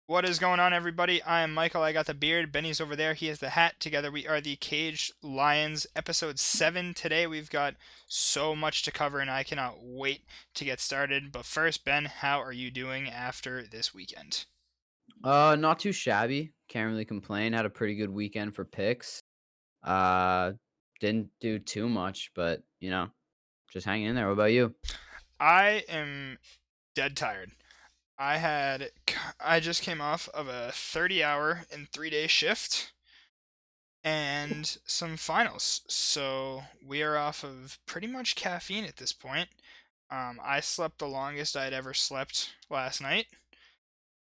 What is going on, everybody? I am Michael. I got the beard. Benny's over there. He has the hat. Together, we are the Caged Lions, episode 7. Today, we've got so much to cover, and I cannot wait to get started. But first, Ben, how are you doing after this weekend? Not too shabby. Can't really complain. Had a pretty good weekend for picks. Uh, didn't do too much, but just hanging in there. What about you? I am dead tired. I just came off of a 30-hour and 3-day shift and some finals. So we are off of pretty much caffeine at this point. I slept the longest I'd ever slept last night,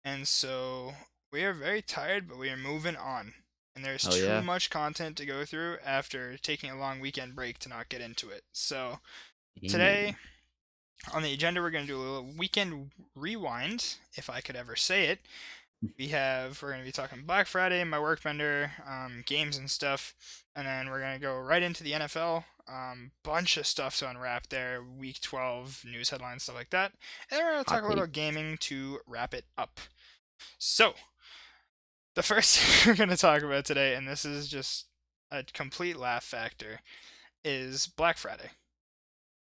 and so we are very tired, but we are moving on. And there's Hell too yeah. much content to go through after taking a long weekend break to not get into it. So today Damn. on the agenda, we're going to do a little weekend rewind, if I could ever say it. We're going to be talking Black Friday, my work vendor, games and stuff, and then we're going to go right into the NFL. Bunch of stuff to unwrap there, Week 12 news headlines, stuff like that, and then we're going to talk Hot a little take. gaming to wrap it up. So the first thing we're going to talk about today, and this is just a complete laugh factor, is Black Friday.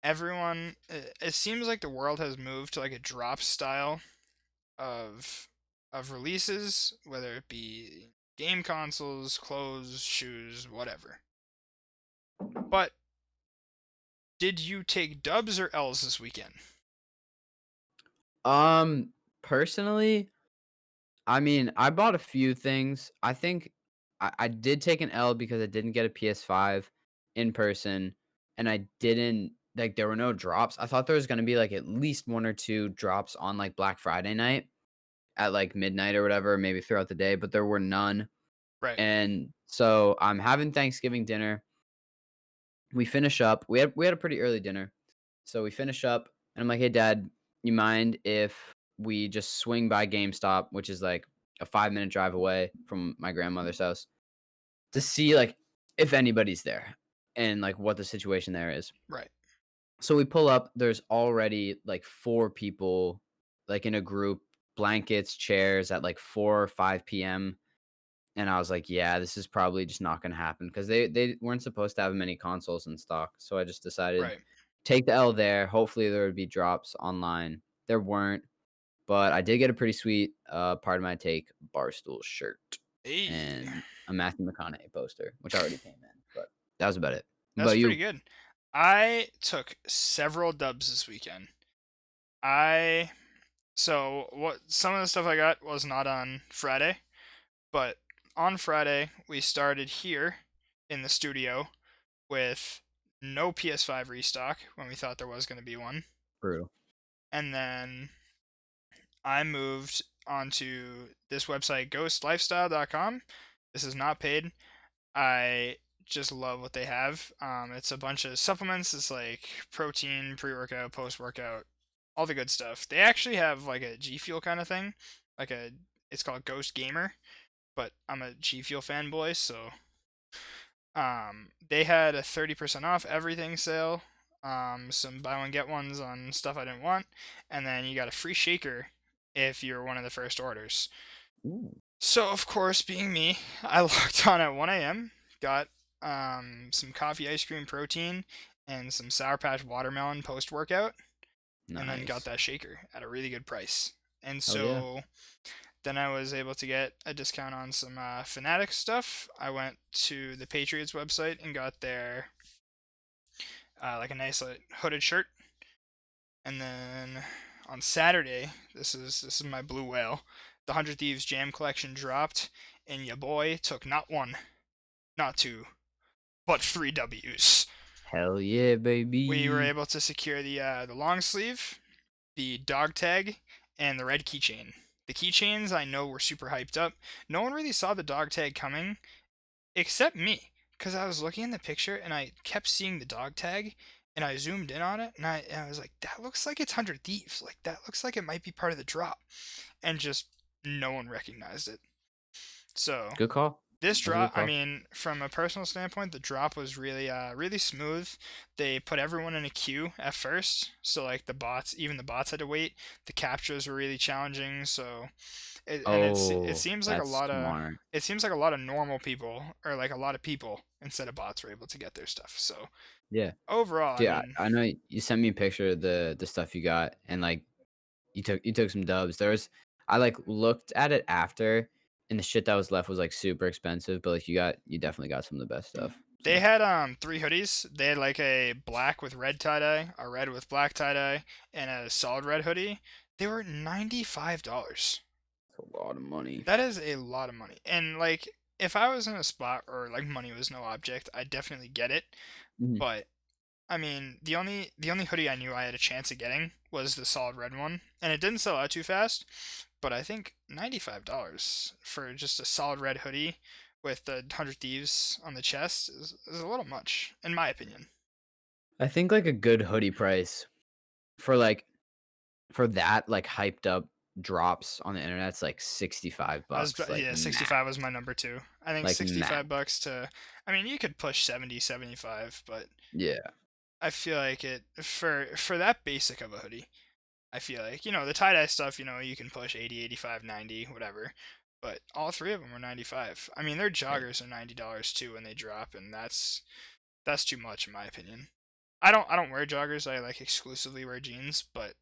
Everyone, it seems like the world has moved to like a drop style of releases, whether it be game consoles, clothes, shoes, whatever. But did you take dubs or L's this weekend? Um, Personally, I mean, I bought a few things. I think I did take an L because I didn't get a PS5 in person, and I didn't like there were no drops. I thought there was gonna be like at least one or two drops on like Black Friday night at like midnight or whatever, maybe throughout the day, but there were none. Right. And so I'm having Thanksgiving dinner. We finish up. We had a pretty early dinner. So we finish up and I'm like, "Hey dad, you mind if we just swing by GameStop, which is like a 5-minute drive away from my grandmother's house, to see like if anybody's there and like what the situation there is." Right. So we pull up, there's already like 4 people like in a group, blankets, chairs at like 4 or 5 p.m. And I was like, "Yeah, this is probably just not gonna happen because they weren't supposed to have many consoles in stock." So I just decided, Right. take the L there. Hopefully, there would be drops online. There weren't, but I did get a pretty sweet, part of my take, Barstool shirt Hey, and a Matthew McConaughey poster, which already came in, but that was about it. What that's about pretty you? good. I took several dubs this weekend. I so what some of the stuff I got was not on Friday, but on Friday we started here in the studio with no PS5 restock when we thought there was going to be one. Brutal. And then I moved onto this website, ghostlifestyle.com. This is not paid. I just love what they have. It's a bunch of supplements. It's like protein, pre workout, post workout, all the good stuff. They actually have like a G Fuel kind of thing. Like a, it's called Ghost Gamer, but I'm a G Fuel fanboy, so they had a 30% off everything sale. Some buy one get ones on stuff I didn't want, and then you got a free shaker if you're one of the first orders. Ooh, So of course, being me, I logged on at 1 a.m. Got some coffee, ice cream, protein, and some Sour Patch watermelon post workout, and then got nice. that shaker at a really good price. And Hell yeah. so then I was able to get a discount on some Fanatic stuff. I went to the Patriots website and got their like a nice hooded shirt. And then on Saturday, this is my blue whale. The 100 Thieves Jam Collection dropped, and ya boy took not one, not two, but three W's. Hell yeah, We were baby. able to secure the long sleeve, the dog tag, and the red keychain. The keychains I know were super hyped up. No one really saw the dog tag coming except me, because I was looking in the picture and I kept seeing the dog tag, and I zoomed in on it, and I was like, that looks like it's 100 Thieves. Like, that looks like it might be part of the drop. And just no one recognized it. So, Good call. This That's a good drop, I call. mean, from a personal standpoint, the drop was really smooth. They put everyone in a queue at first, so like even the bots had to wait. The captures were really challenging, so it Oh, seems like that's smart. a lot of normal people, or like a lot of people instead of bots, were able to get their stuff. So Yeah. overall, I Dude, mean, I know you sent me a picture of the stuff you got, and, like, you took some dubs. I, like, looked at it after, and the shit that was left was, like, super expensive, but, like, you definitely got some of the best stuff, they so had three hoodies. They had like a black with red tie dye, a red with black tie dye, and a solid red hoodie. They were $95. that's a lot of money. That is a lot of money. And like if I was in a spot where like money was no object, I'd definitely get it. Mhm. But I mean, the only hoodie I knew I had a chance of getting was the solid red one, and it didn't sell out too fast. But I think $95 for just a solid red hoodie with the 100 Thieves on the chest is a little much, in my opinion. I think, like, a good hoodie price for, like for that, like, hyped up drops on the Internet's, like, 65 bucks, like, Yeah, max, 65 was my number two. I think like, max. 65 bucks to, I mean, you could push 70, 75, but Yeah. I feel like it for that basic of a hoodie. I feel like, the tie-dye stuff, you can push 80, 85, 90, whatever. But all three of them are 95. I mean, their Yeah. joggers are $90 too when they drop, and that's too much in my opinion. I don't wear joggers. I like exclusively wear jeans, but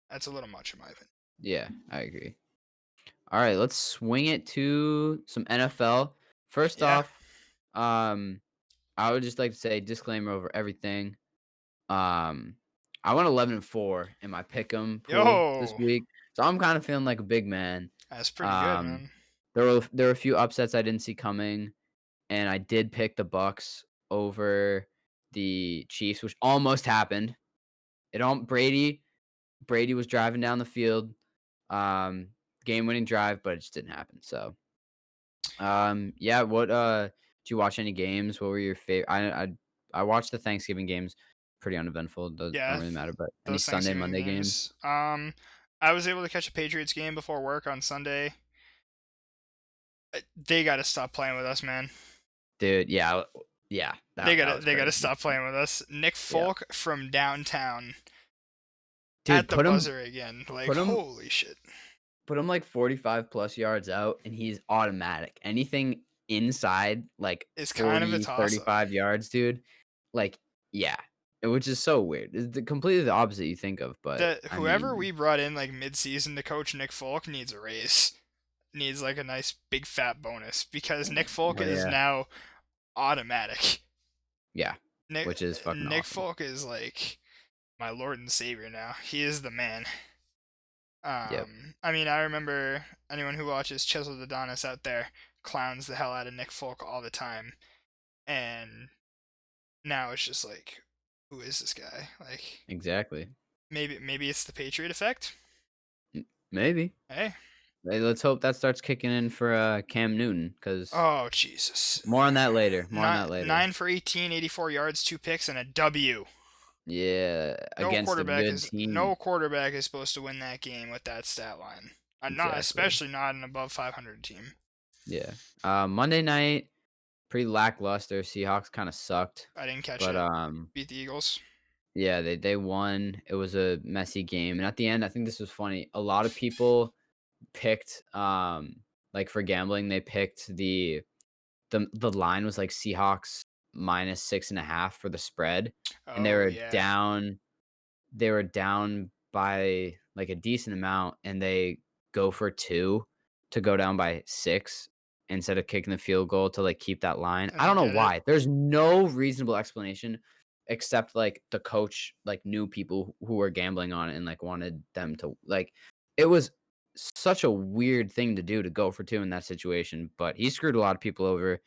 that's a little much in my opinion. Yeah, I agree. Alright, let's swing it to some NFL. First Yeah. off, um, I would just like to say disclaimer over everything. Um, I went 11-4 in my pick'em pool this Yo, week, so I'm kinda feeling like a big man. that's pretty good, Um, man. there were a few upsets I didn't see coming, and I did pick the Bucks over the Chiefs, which almost happened. It all Brady was driving down the field, um, game-winning drive, but it just didn't happen, so, yeah, did you watch any games? What were your favorite? I watched the Thanksgiving games, pretty uneventful, don't Yeah, really matter, but any those Sunday, Thanksgiving Monday games? games. I was able to catch a Patriots game before work on Sunday. They got to stop playing with us, man. Dude, yeah, that was They gotta crazy. stop playing with us. Nick Yeah. Folk from downtown Dude, at the buzzer again. Like put him holy shit. put him, like, 45 plus yards out, and he's automatic. Anything inside, like, It's kind of a 40, toss up. 35 yards, dude, like, yeah, which is so weird. It's completely the opposite you think of, but, The I whoever mean, we brought in like mid season to coach Nick Folk needs a raise. Needs like a nice big fat bonus because Nick Folk oh, is yeah. now automatic. Yeah, Nick which is fucking Nick awesome. Folk is like my lord and savior now. He is the man. Yep, I mean, I remember anyone who watches Chisel Adonis out there clowns the hell out of Nick Folk all the time, and now it's just like, who is this guy? Like, exactly. maybe it's the Patriot effect. Maybe. Hey, Hey, let's hope that starts kicking in for, Cam Newton, because oh Jesus, more on that later, more on nine that later. nine for 18, 84 yards, 2 picks, and a W. Yeah, against a good No team. quarterback is supposed to win that game with that stat line. Not Exactly. especially not an above 500 team. Yeah. Monday night, pretty lackluster. Seahawks kinda sucked, I didn't catch but, it. Beat the Eagles. yeah, they won. It was a messy game, and at the end, I think this was funny. A lot of people picked, like, for gambling, they picked the line was, like, Seahawks minus 6.5 for the spread, and Oh yeah. they were down by, like, a decent amount, and they go for 2 to go down by 6 instead of kicking the field goal to, like, keep that line. And I they don't know get it. why. There's no reasonable explanation except, like, the coach, like, knew people who were gambling on it and, like, wanted them to like, it was such a weird thing to do to go for 2 in that situation, but he screwed a lot of people over.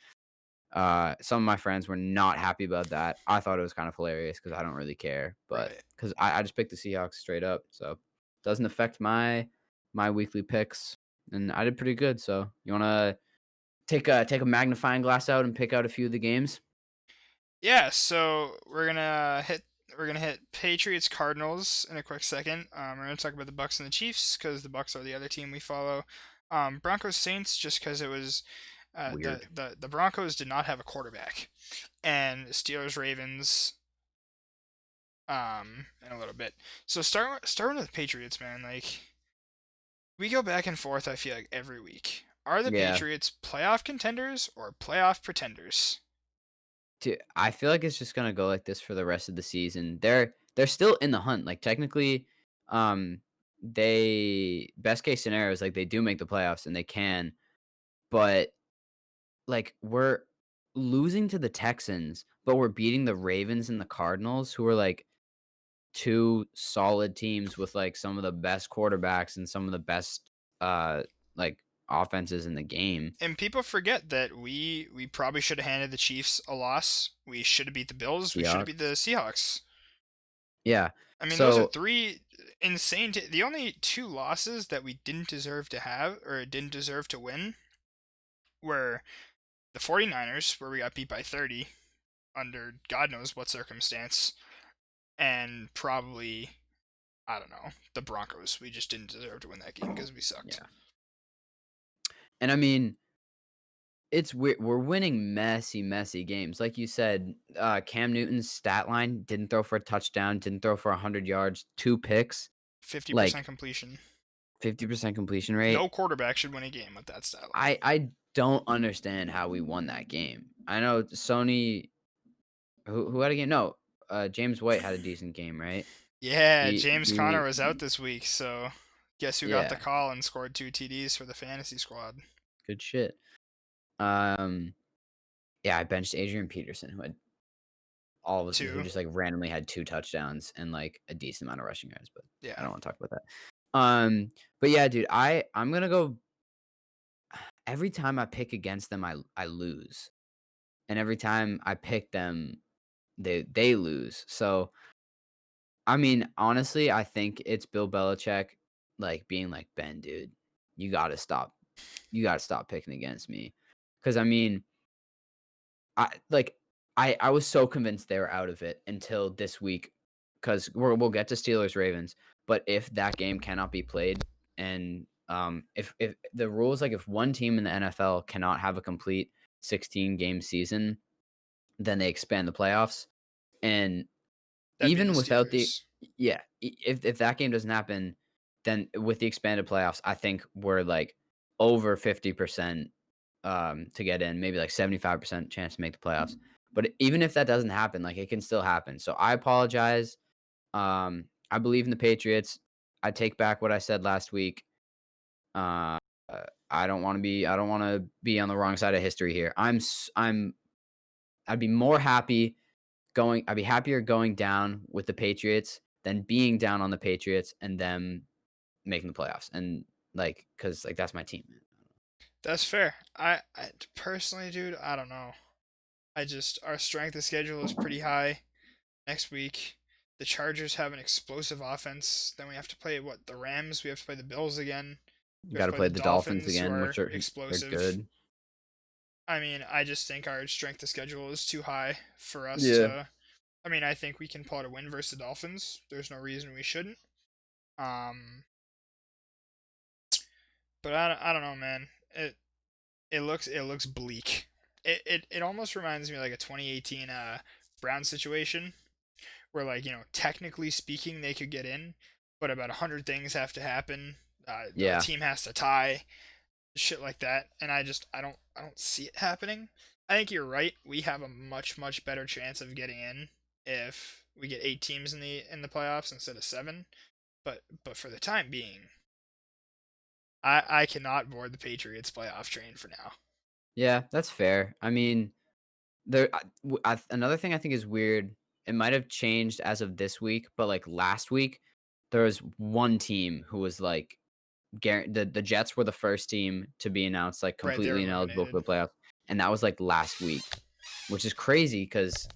Some of my friends were not happy about that. I thought it was kind of hilarious because I don't really care, but Right. because I just picked the Seahawks straight up, so doesn't affect my weekly picks, and I did pretty good. So you wanna take a magnifying glass out and pick out a few of the games? Yeah, so we're gonna hit Patriots Cardinals in a quick second. We're gonna talk about the Bucks and the Chiefs because the Bucks are the other team we follow. Broncos Saints just because it was Weird. The Broncos did not have a quarterback, and Steelers Ravens in a little bit. So starting with the Patriots, man, like we go back and forth. I feel like every week. Are the Yeah. Patriots playoff contenders or playoff pretenders? I feel like it's just gonna go like this for the rest of the season. They're still in the hunt. Like technically, they best case scenario is like they do make the playoffs and they can, but like we're losing to the Texans, but we're beating the Ravens and the Cardinals, who are like two solid teams with like some of the best quarterbacks and some of the best like offenses in the game. And people forget that we probably should have handed the Chiefs a loss. We should have beat the Bills. We should have beat Seahawks. the Seahawks. Yeah. I mean, those are So three insane. The only two losses that we didn't deserve to have or didn't deserve to win were the 49ers, where we got beat by 30 under God knows what circumstance, and probably, I don't know, the Broncos. We just didn't deserve to win that game because we sucked. yeah. And I mean, it's we're winning messy games. Like you said, Cam Newton's stat line didn't throw for a touchdown, didn't throw for 100 yards, 2 picks, 50% like completion. 50% completion rate. No quarterback should win a game with that stat line. I don't understand how we won that game. I know Sony who had a game? No, James White had a decent game, right? Yeah, He James Conner he was out this week, so guess who got the yeah, call and scored 2 TDs for the fantasy squad? good shit. Um, yeah, I benched Adrian Peterson, who Two. just like randomly had 2 touchdowns and like a decent amount of rushing yards, but I Yeah. don't want to talk about that. But yeah, dude, I'm gonna go. Every time I pick against them, I lose, and every time I pick them, they lose. So I mean, honestly, I think it's Bill Belichick like being like, Ben, dude, you gotta stop. You gotta stop picking against me. Cause I mean, I like I was so convinced they were out of it until this week. Cause we'll get to Steelers Ravens. But if that game cannot be played and if the rules like if one team in the NFL cannot have a complete 16 game season, then they expand the playoffs. And That'd be the even without the Steelers. yeah, if that game doesn't happen, then with the expanded playoffs, I think we're like over 50% to get in, maybe like 75% chance to make the playoffs. But even if that doesn't happen, like it can still happen. So I apologize. I believe in the Patriots. I take back what I said last week. Uh, I don't want to be on the wrong side of history here. I'd be more happy I'd be happier going down with the Patriots than being down on the Patriots and them making the playoffs. And like, cause like that's my team, man. That's fair. I personally, dude, I don't know. I just our strength of schedule is pretty high next week. The Chargers have an explosive offense. Then we have to play the Rams. We have to play the Bills again. We have Got to to play play the the Dolphins Dolphins, who again, are which are they're explosive. good. I mean, I just think our strength of schedule is too high for us Yeah. to. I mean, I think we can pull out a win versus the Dolphins. There's no reason we shouldn't. Um, but I don't know, man. It looks bleak. It almost reminds me of like a 2018 Brown situation where, like, technically speaking they could get in, but about 100 things have to happen. A Yeah. team has to tie, shit like that, and I don't see it happening. I think you're right. We have a much better chance of getting in if we get 8 teams in the playoffs instead of 7. But for the time being, I cannot board the Patriots playoff train for now. Yeah, that's fair. I mean, another thing I think is weird. It might have changed as of this week, but like last week, there was one team who was like the Jets were the first team to be announced like Right, they were completely ineligible for eliminated. the playoffs, and that was like last week, which is crazy because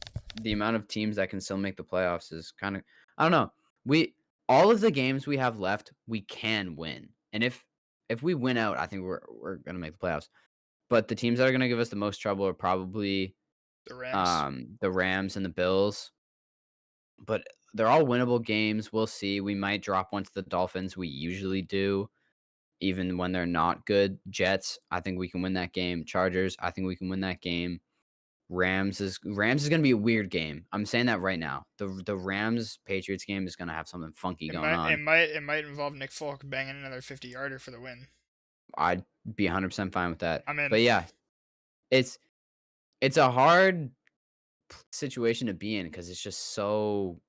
the amount of teams that can still make the playoffs is kind of I don't know. We all of the games we have left, we can win, and if we win out, I think we're gonna make the playoffs. But the teams that are gonna give us the most trouble are probably The Rams. the Rams and the Bills. But they're all winnable games. We'll see. We might drop one to the Dolphins. We usually do. even when they're not good. Jets, I think we can win that game. Chargers, I think we can win that game. Rams is gonna be a weird game. I'm saying that right now. The Rams Patriots game is gonna have something funky It going might it on. might it might involve Nick Folk banging another 50-yarder for the win. I'd be 100% fine with that. I'm in. But yeah, it's it's a hard situation to be in because it's just so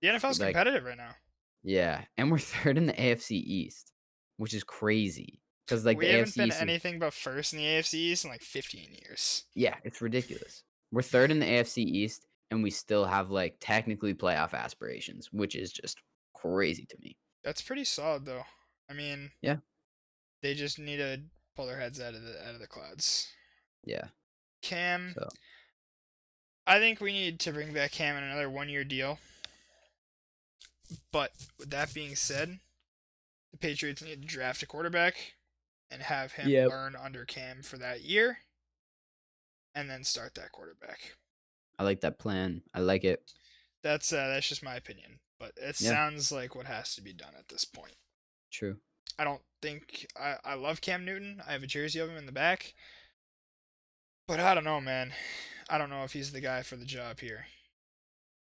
The NFL's like competitive right now. yeah, and we're third in the AFC East, which is crazy because like the We haven't AFC been East is anything but first in the AFC East in like 15 years. yeah, it's ridiculous. We're third in the AFC East, and we still have like technically playoff aspirations, which is just crazy to me. That's pretty solid though. I mean, Yeah, they just need to pull their heads out of the clouds. yeah. Cam, So I think we need to bring back Cam in another 1-year deal. But with that being said, the Patriots need to draft a quarterback and have him yep, learn under Cam for that year and then start that quarterback. I like that plan. I like it. That's just my opinion, but it Yeah, sounds like what has to be done at this point. true. I don't think I love Cam Newton. I have a jersey of him in the back, but I don't know, man. I don't know if he's the guy for the job here.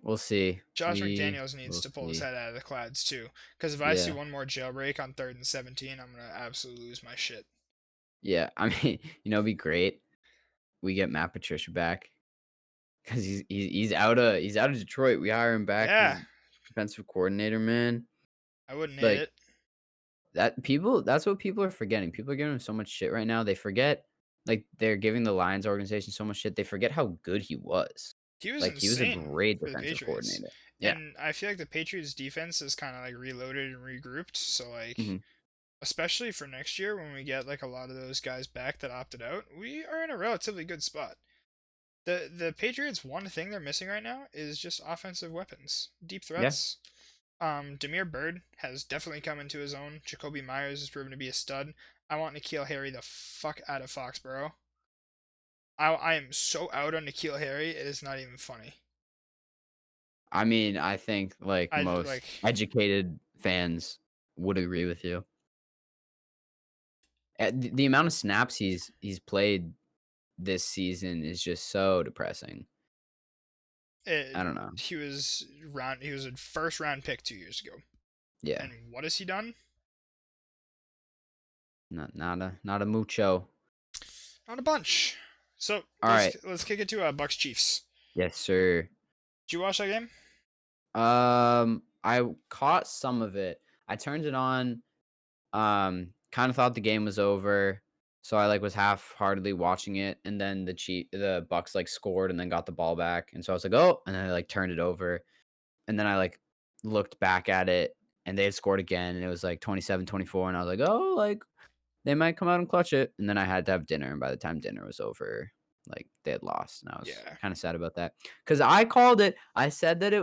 We'll see. Josh We McDaniels needs will to pull his see. head out of the clouds too, because if I see Yeah, one more jailbreak on 3rd and 17, I'm gonna absolutely lose my shit. yeah. I mean, it'd be great. We get Matt Patricia back because he's out of Detroit. We hire him back Yeah, as defensive coordinator. Man, I wouldn't hate like it. that's what people are forgetting. People are giving him so much shit right now. They forget, like, they're giving the Lions organization so much shit. They forget how good he was. He was Like, he was a insane great for the defensive Patriots, coordinator. Yeah. and I feel like the Patriots defense is kind of like reloaded and regrouped. So like, Mhm. especially for next year when we get like a lot of those guys back that opted out, we are in a relatively good spot. The Patriots' one thing they're missing right now is just offensive weapons, deep Yeah. threats. Demir Bird has definitely come into his own. Jacoby Myers has proven to be a stud. I want N'Keal Harry the fuck out of Foxborough. I am so out on N'Keal Harry, it is not even funny. I mean, I think, like, I most like educated fans would agree with you. The amount of snaps he's played this season is just so depressing. it, I don't know. he was a first round pick 2 years ago. Yeah. And what has he done? Not a mucho. Not a bunch. So Alright. let's kick it to Bucks Chiefs. Yes, sir. Did you watch that game? I caught some of it. I turned it on, kind of thought the game was over, so I, like, was half-heartedly watching it, and then the Bucks, like, scored and then got the ball back, and so I was like, "Oh," and then I, like, turned it over, and then I, like, looked back at it, and they had scored again, and it was, like, 27-24, and I was like, "Oh, like, they might come out and clutch it," and then I had to have dinner, and by the time dinner was over, like, they had lost, and I was Yeah. kinda sad about that because I called it. I said that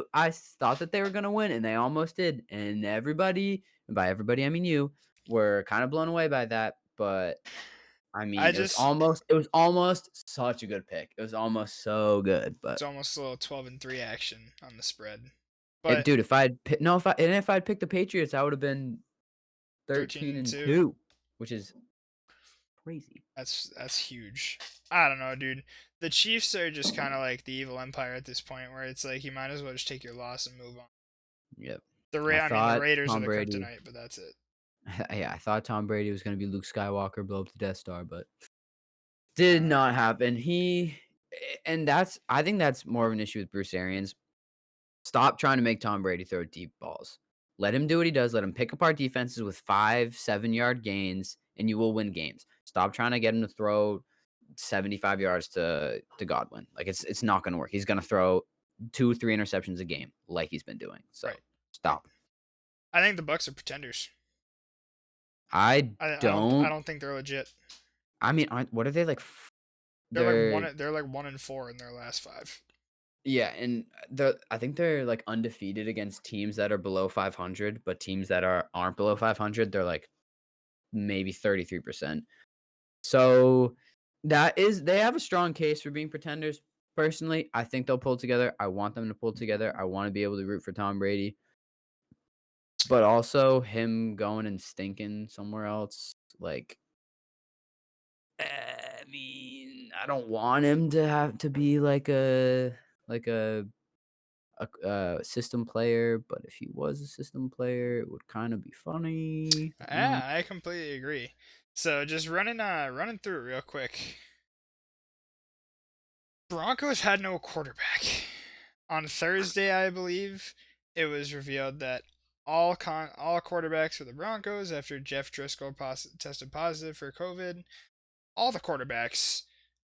thought that they were gonna win, and they almost did, and everybody, and by everybody, I mean you, were kinda blown away by that, but, I I mean, just it was almost such a good pick. It was almost so good, It's but almost a little 12-3 action on the spread. it But dude, if I'd pi no, if I'd picked the Patriots, I would've been 13 and 13-2. 2, which is crazy. That's huge. I don't know, dude. The Chiefs are just kind of like the evil empire at this point, where it's like you might as well just take your loss and move on. Yep. I mean, the Raiders are Tom the Brady kryptonite, but that's it. Yeah, I thought Tom Brady was gonna be Luke Skywalker, blow up the Death Star, but did not happen. And I think that's more of an issue with Bruce Arians. Stop trying to make Tom Brady throw deep balls. Let him do what he does. Let him pick apart defenses with 5, 7 yard gains, and you will win games. Stop trying to get him to throw 75 yards to Godwin. Like it's not gonna work. He's gonna throw 2, 3 interceptions a game, like he's been doing. So Right. Right. stop. I think the Bucks are pretenders. I I don't. don't think they're legit. I mean, what are they like? They're like 1-4 in their last 5. Yeah, and I think they're, like, undefeated against teams that are below 500, but teams that aren't below 500, they're, like, maybe 33%. So, they have a strong case for being pretenders. Personally, I think they'll pull together. I want them to pull together. I wanna be able to root for Tom Brady, but also him going and stinking somewhere else like, I mean, I don't want him to have to be like a system player, but if he was a system player, it would kind of be funny. Yeah, I completely agree. So just running through it real quick. Broncos had no quarterback. On Thursday, I believe, it was revealed that all quarterbacks for the Broncos after Jeff Driscoll tested positive for COVID, all the quarterbacks,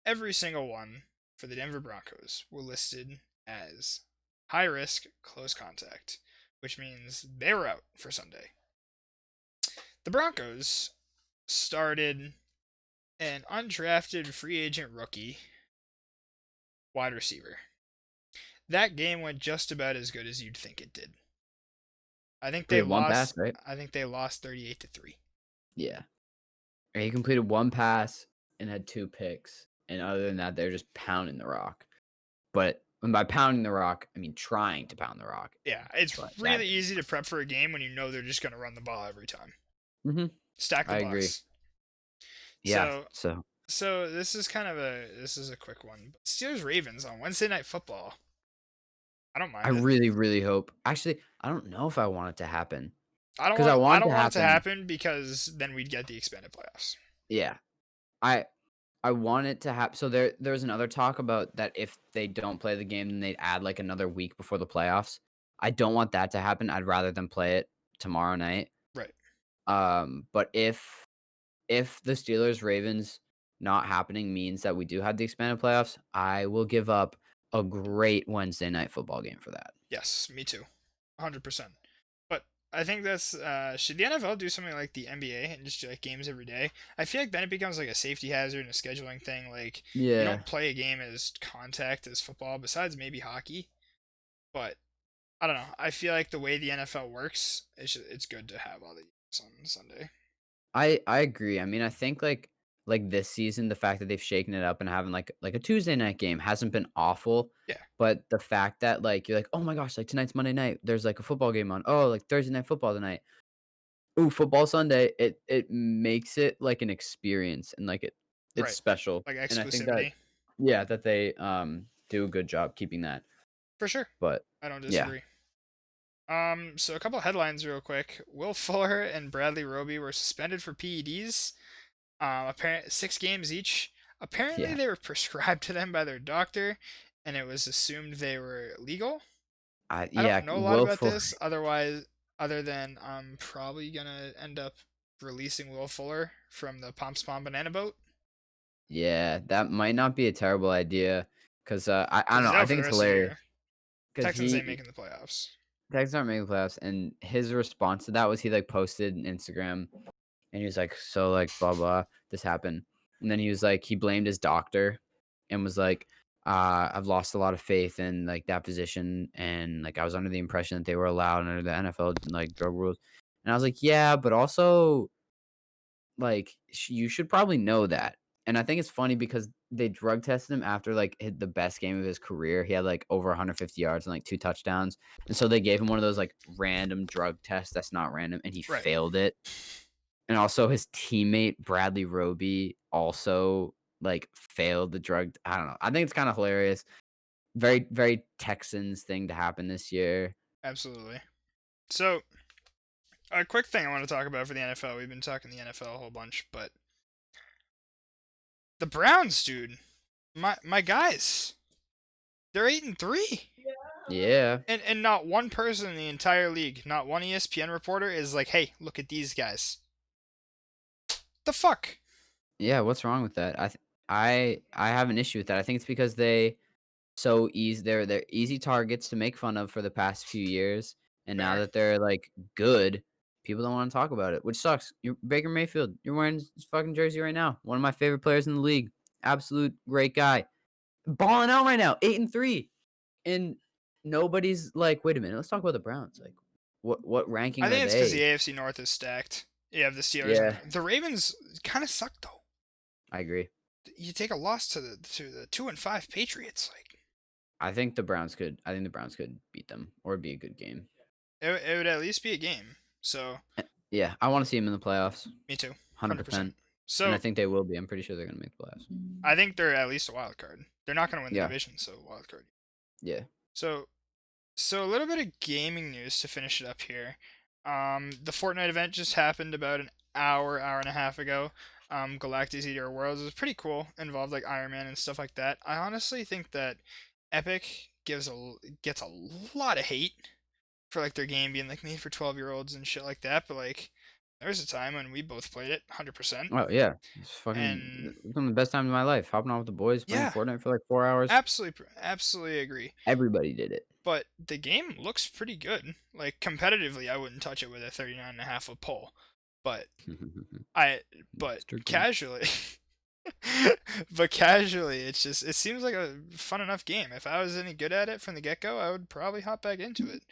every single one for the Denver Broncos were listed as high risk close contact, which means they were out for Sunday. The Broncos started an undrafted free agent rookie wide receiver. That game went just about as good as you'd think it did. I think they Completed one pass, lost. right? I think they lost 38-3. Yeah. And he completed one pass and had 2 picks, and other than that, they're just pounding the rock. But and by pounding the rock, I mean trying to pound the rock. Yeah, it's But that really didn't easy to work. prep for a game when you know they're just going to run the ball every time. Mhm. Stack the I agree. box. Yeah, So, so so this is a quick one. Steelers Ravens on Wednesday Night Football. I don't I mind it. really, really hope actually, I don't know if I want it to happen I don't because I want I want it don't to want it to happen. happen because then we'd get the expanded playoffs. Yeah. I I want it to happen. So there's another talk about that if they don't play the game, then they'd add, like, another week before the playoffs. I don't want that to happen. I'd rather them play it tomorrow night. Right. But if the Steelers Ravens not happening means that we do have the expanded playoffs, I will give up a great Wednesday night football game for that. Yes, me too. 100%. But I think that's should the NFL do something like the NBA and just do like games every day? I feel like then it becomes like a safety hazard and a scheduling thing. Like you Yeah. don't play a game as contact as football, besides maybe hockey. But I don't know. I feel like the way the NFL works, it's good to have all the games on Sunday. I agree. I mean, I think like this season, the fact that they've shaken it up and having like a Tuesday night game hasn't been awful. Yeah. But the fact that like you're like, oh my gosh, like tonight's Monday night, there's like a football game on. Oh, like Thursday night football tonight. Ooh, football Sunday. It makes it like an experience and like it's Right. special. Like And I think that exclusivity. yeah, that they do a good job keeping that. For sure. But I don't yeah, disagree. So a couple headlines real quick. Will Fuller and Bradley Roby were suspended for PEDs. Apparent 6 games each. Apparently, yeah, they were prescribed to them by their doctor, and it was assumed they were legal. I don't know a lot Will about Fuller. this. Other than I'm probably gonna end up releasing Will Fuller from the Pomp Spawn Banana Boat Yeah, that might not be a terrible idea because I because don't he's know. I out for think the it's rest of the hilarious year. because Texans ain't he making the playoffs. Texans aren't making the playoffs, and his response to that was he like posted an Instagram and he was like, "So like blah blah, this happened," and then he was like he blamed his doctor and was like, "I've lost a lot of faith in like that position, and like I was under the impression that they were allowed under the NFL like drug rules," and I was like, "Yeah, but also." Like, you should probably know that, and I think it's funny because they drug tested him after, like, hit the best game of his career. He had, like, over 150 yards and, like, 2 touchdowns, and so they gave him one of those, like, random drug tests that's not random, and he Right. failed it, and also his teammate, Bradley Roby, also, like, failed the drug I don't know. I think it's kinda hilarious. Very, very Texans thing to happen this year. Absolutely. So a quick thing I want to talk about for the NFL. We've been talking the NFL a whole bunch, but the Browns, dude, my guys, they're 8-3. Yeah. And not one person in the entire league, not one ESPN reporter is like, "Hey, look at these guys." The fuck? Yeah, what's wrong with that? I have an issue with that. I think it's because they're easy targets to make fun of for the past few years, and now Fair. that they're, like, good, people don't wanna talk about it, which sucks. You're Baker Mayfield, you're wearing his fucking jersey right now, one of my favorite players in the league, absolute great guy, balling out right now, 8 and 3, and nobody's like, "Wait a minute, let's talk about the Browns." Like, what ranking I are think it's because the they? AFC North is stacked. You have the Steelers and Yeah, the Ravens. Kind of suck though. I agree. You take a loss to the 2-5 Patriots. Like I think the Browns could beat them or be a good game. it would at least be a game. So Yeah, I wanna see him in the playoffs. me too. 100%. 100%. And I So think they will be. I'm pretty sure they're gonna make the playoffs. I think they're at least a wild card. They're not going to win the Yeah, division, so wild card. yeah. So a little bit of gaming news to finish it up here. The Fortnite event just happened about an hour and a half ago. Galactus Eater Worlds was pretty cool. Involved like Iron Man and stuff like that. I honestly think that Epic gets a lot of hate for like their game being like made for 12-year-olds and shit like that. But like, there was a time when we both played it 100%, Oh yeah, it's fucking and one of the best times of my life. Hopping on with the boys, playing yeah, Fortnite for like 4 hours. absolutely agree. Everybody did it. But the game looks pretty good. Like competitively, I wouldn't touch it with a 39.5 a pull, but I but Mr. Goose. casually, but casually, it seems like a fun enough game. If I was any good at it from the get go, I would probably hop back into it.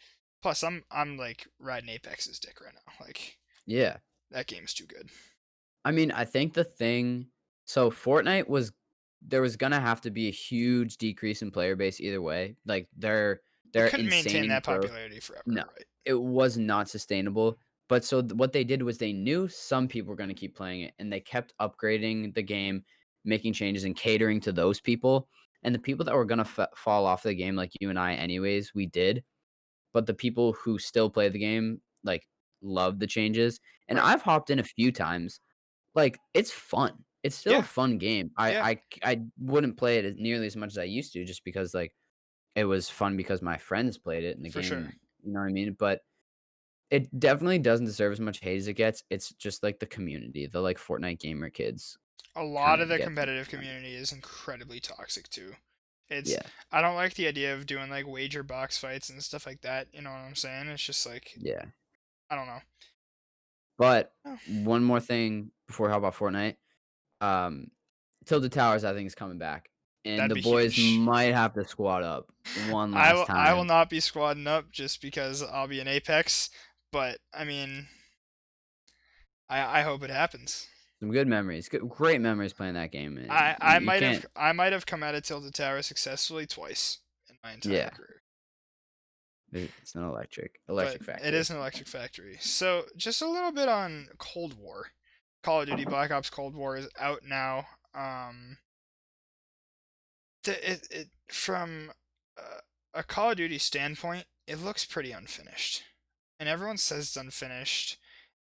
Plus, I'm like riding Apex's dick right now. Like Yeah. that game's too good. I mean, I think the thing so Fortnite was there was gonna have to be a huge decrease in player base either way. Like It their couldn't maintain insane that growth. popularity forever, No, right? it was not sustainable. But so what they did was they knew some people were gonna keep playing it, and they kept upgrading the game, making changes and catering to those people. And the people that were gonna fall off the game, like you and I, anyways, we did. But the people who still play the game, like, love the changes. And Right. I've hopped in a few times like, it's fun. It's still a Yeah. fun game. Yeah. I wouldn't play it as nearly as much as I used to just because, like, it was fun because my friends played it and the For sure. game you know what I mean? But it definitely doesn't deserve as much hate as it gets. It's just, like, the community, the, like, Fortnite gamer kids A lot kinda of the get competitive them. community is incredibly toxic too. It's Yeah, I don't like the idea of doing like wager box fights and stuff like that. You know what I'm saying? It's just like yeah. I don't know. But Oh, one more thing before we hop off Fortnite, um, Tilted Towers, I think, is coming back, and that'd the be boys huge. might have to squad up one last I will time. not be squadding up just because I'll be in Apex, but I mean I hope it happens. Some good memories, great memories playing that game, and you can't I might have come out of Tilted Tower successfully twice in my entire yeah. career. It's an But electric it is factory. an electric factory. So just a little bit on Cold War. Call of Duty Black Ops Cold War is out now. From a Call of Duty standpoint, it looks pretty unfinished, and everyone says it's unfinished,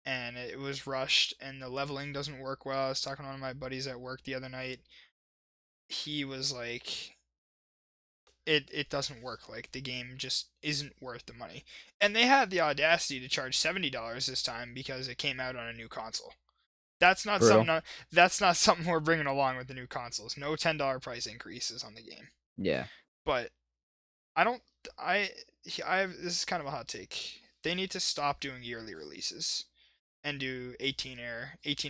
and it was rushed, and the leveling doesn't work well. I was talking to one of my buddies at work the other night. He was like, it doesn't work. Like the game just isn't worth the money. And they had the audacity to charge $70 this time because it came out on a new console. That's not For real? something. That's not something we're bringing along with the new consoles. No $10 price increases on the game. Yeah. But I don't. I I have this is kind of a hot take. They need to stop doing yearly releases and do 18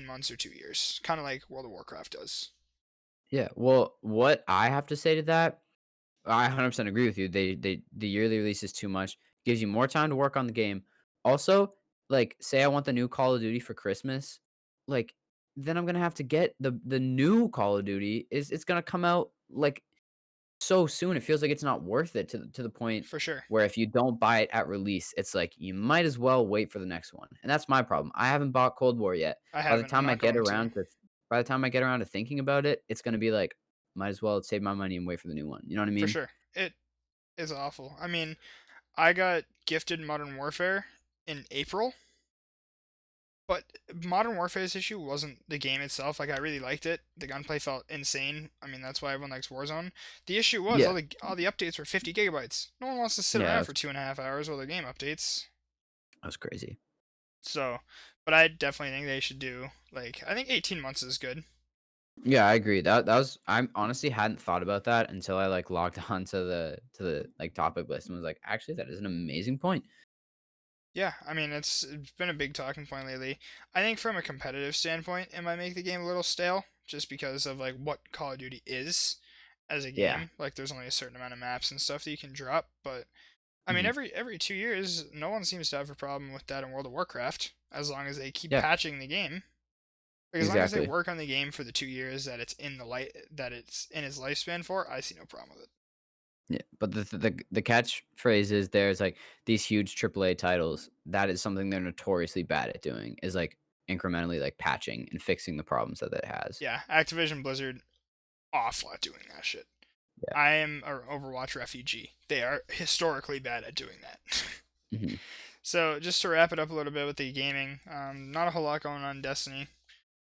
months or 2 years, kind of like World of Warcraft does. Yeah. Well, what I have to say to that, I 100% agree with you. The yearly release is too much. Gives you more time to work on the game. Also, like, say I want the new Call of Duty for Christmas, like, then I'm gonna have to get the new Call of Duty. It's gonna come out like so soon. It feels like it's not worth it to the point For sure. where if you don't buy it at release, it's like you might as well wait for the next one. And that's my problem. I haven't bought Cold War yet. I By the haven't. I'm time I not get going to. around to by the time I get around to thinking about it, it's gonna be like, might as well save my money and wait for the new one. You know what I For mean? sure. It is awful. I mean, I got gifted Modern Warfare in April, but Modern Warfare's issue wasn't the game itself. Like I really liked it. The gunplay felt insane. I mean, that's why everyone likes Warzone. The issue was Yeah. all the updates were 50 gigabytes. No one wants to sit Yeah, around for 2.5 hours while the game updates. that's crazy. So, but I definitely think they should do like I think 18 months is good. Yeah, I agree. That was I honestly hadn't thought about that until I like logged on to the like topic list and was like, actually, that is an amazing point. Yeah, I mean it's been a big talking point lately. I think from a competitive standpoint, it might make the game a little stale just because of like what Call of Duty is as a Yeah. game. Like there's only a certain amount of maps and stuff that you can drop, but I mean Mhm. every 2 years no one seems to have a problem with that in World of Warcraft as long as they keep Yeah, patching the game. Like as long as they exactly. work on the game for the 2 years that it's in its lifespan for, I see no problem with it. Yeah, but the catchphrase is there's like these huge AAA titles. That is something they're notoriously bad at doing. Is like incrementally like patching and fixing the problems that it has. Yeah, Activision Blizzard, awful at doing that shit. Yeah. I am an Overwatch refugee. They are historically bad at doing that. Hmm. So just to wrap it up a little bit with the gaming, not a whole lot going on in Destiny.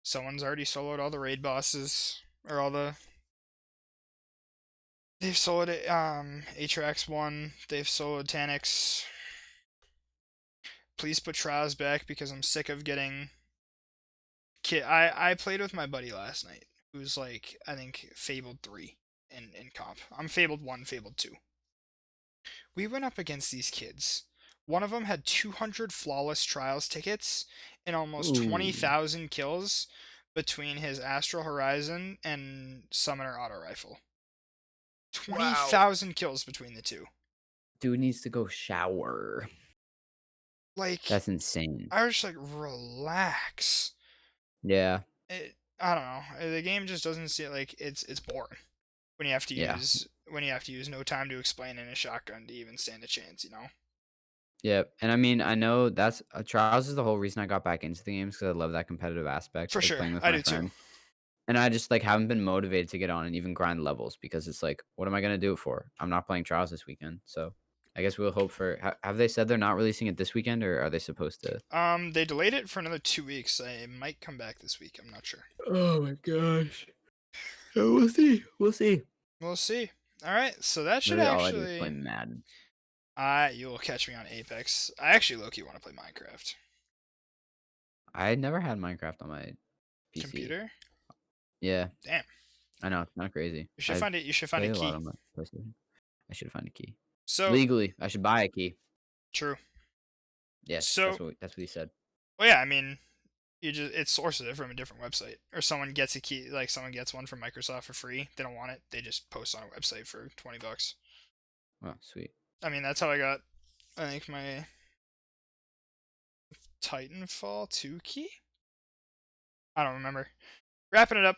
Someone's already soloed all the raid bosses, or all the. They've soloed it. Atrax 1. They've soloed Taniks. Please put Trials back because I'm sick of getting. I played with my buddy last night, who's like I think Fabled 3 in comp. I'm Fabled 1, Fabled 2. We went up against these kids. One of them had 200 flawless trials tickets and almost Ooh. 20,000 kills between his Astral Horizon and Summoner Auto Rifle. 20,000 kills between the two. Dude needs to go shower. Like, That's insane. I was just like, relax. Yeah. I don't know. The game just doesn't see like it's boring when you have to Yeah. use no time to explain in a shotgun to even stand a chance. Yeah. And I mean, I know that's Trials is the whole reason I got back into the games because I love that competitive aspect, For like sure, playing with I my do too. friends. And I just like haven't been motivated to get on and even grind levels because it's like, what am I gonna do it for? I'm not playing Trials this weekend, so I guess we'll hope for. Have they said they're not releasing it this weekend, or are they supposed to? They delayed it for another 2 weeks. It might come back this week. I'm not sure. Oh my gosh. We'll see. We'll see. We'll see. All right, so that should Literally, all I do is play actually. Madden. You will catch me on Apex. I actually low-key want to play Minecraft. I never had Minecraft on my PC. Computer? Yeah. Damn. I know, it's not crazy. You should I find it. You should find a played a lot key. on my PlayStation. I should find a key. So Legally, I should buy a key. true. Yes, So that's what he said. well, yeah. I mean, it sources it from a different website, or someone gets a key. Like someone gets one from Microsoft for free. They don't want it. They just post on a website for $20. Oh, sweet. I mean, that's how I got. I think my Titanfall 2 key. I don't remember. Wrapping it up.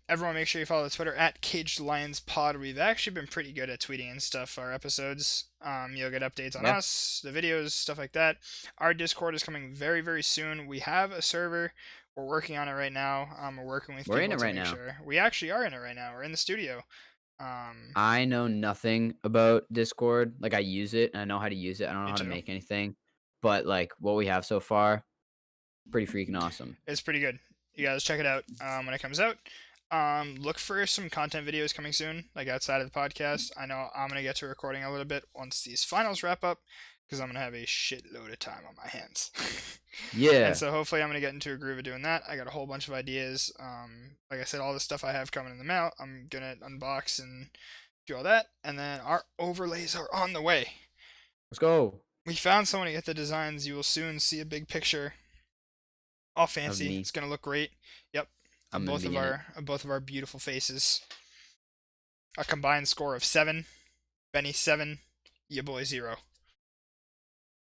Everyone make sure you follow the Twitter at Caged Lions Pod. We've actually been pretty good at tweeting and stuff our episodes. You'll get updates on Yeah. us, the videos, stuff like that. Our Discord is coming very, very soon. We have a server. We're working on it right now. We're working with We're in people it to right make now. sure. We actually are in it right now. We're in the studio. I know nothing about Discord. Like I use it and I know how to use it. I don't know Me how to too. make anything. But like what we have so far, pretty freaking awesome. It's pretty good. You guys check it out when it comes out. Look for some content videos coming soon, like outside of the podcast. I know I'm gonna get to recording a little bit once these finals wrap up, because I'm gonna have a shitload of time on my hands. Yeah. And so hopefully I'm gonna get into a groove of doing that. I got a whole bunch of ideas. Like I said, all the stuff I have coming in the mail, I'm gonna unbox and do all that. And then our overlays are on the way. Let's go. We found someone to get the designs. You will soon see a big picture. All fancy. me. It's gonna look great. Yep. I'm Of gonna both be of in it. both of our beautiful faces. A combined score of 7. Benny 7. Ya boy 0.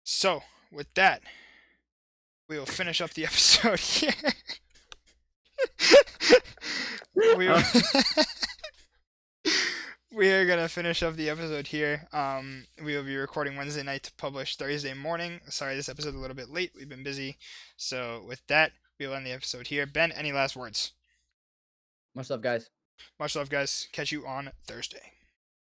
So, with that, we will finish up the episode here. we will we are gonna finish up the episode here. We will be recording Wednesday night to publish Thursday morning. Sorry, this episode a little bit late. We've been busy. So with that, we will end the episode here. Ben, any last words? Much love, guys. Much love, guys. Catch you on Thursday.